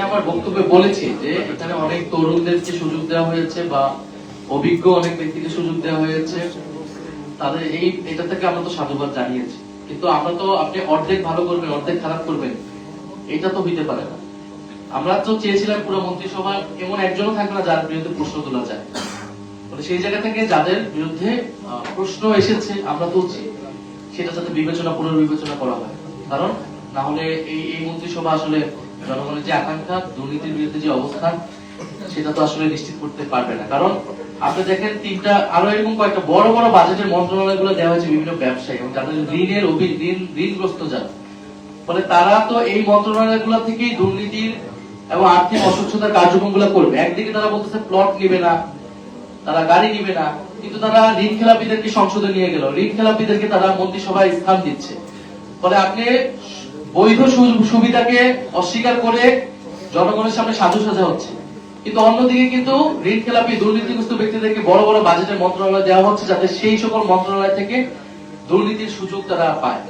আমার বক্তব্যে বলেছি যে এখানে অনেক তরুণদেরকে সুযোগ দেওয়া হয়েছে বা অভিজ্ঞ অনেক ব্যক্তিকে সুযোগ দেওয়া হয়েছে, তাদের এটা থেকে আমরা তো সাধুবাদ জানিয়েছি। কিন্তু আমরা তো আপনি অর্ধেক ভালো করবেন অর্ধেক খারাপ করবেন, এটা তো হইতে পারে না। আমরা তো চেয়েছিলাম পুরো মন্ত্রিসভা এমন একজনও থাকবে না যার বিরুদ্ধে প্রশ্ন তোলা যায়। সেই জায়গা থেকে যাদের বিরুদ্ধে প্রশ্ন এসেছে আমরা তুলছি, সেটা যাতে পুনর্বিবেচনা করা হয়। কারণ না হলে এই মন্ত্রিসভা আসলে জনগণের যে আকাঙ্ক্ষা, দুর্নীতির বিরুদ্ধে যে অবস্থান, সেটা তো আসলে নিশ্চিত করতে পারবে না। কারণ আপনি দেখেন আরো এরকম কয়েকটা বড় বড় বাজেটের মন্ত্রণালয়গুলো দেওয়া হয়েছে বিভিন্ন ব্যবসায়ী এবং যাদের ঋণগ্রস্ত যারা, ফলে তারা তো এই মন্ত্রণালয়গুলো থেকেই দুর্নীতির এবং আর্থিক অস্বচ্ছতার কার্যক্রমগুলো করবে। একদিকে তারা বলতেছে প্লট নিবে না, তারা গাড়ি নিবে না, কিন্তু তারা ঋণ খেলাপিদেরকে সংসদে নিয়ে গেল, ঋণ খেলাপিদেরকে তারা মন্ত্রিসভায় স্থান দিচ্ছে। ফলে আপনি বৈধ সুবিধাকে অস্বীকার করে জনগণের সামনে সাজু সাজা হচ্ছে, কিন্তু অন্যদিকে কিন্তু ঋণ খেলাপি দুর্নীতিগ্রস্ত ব্যক্তিদেরকে বড় বড় বাজেটের মন্ত্রণালয় দেওয়া হচ্ছে, যাতে সেই সকল মন্ত্রণালয় থেকে দুর্নীতির সুযোগ তারা পায়।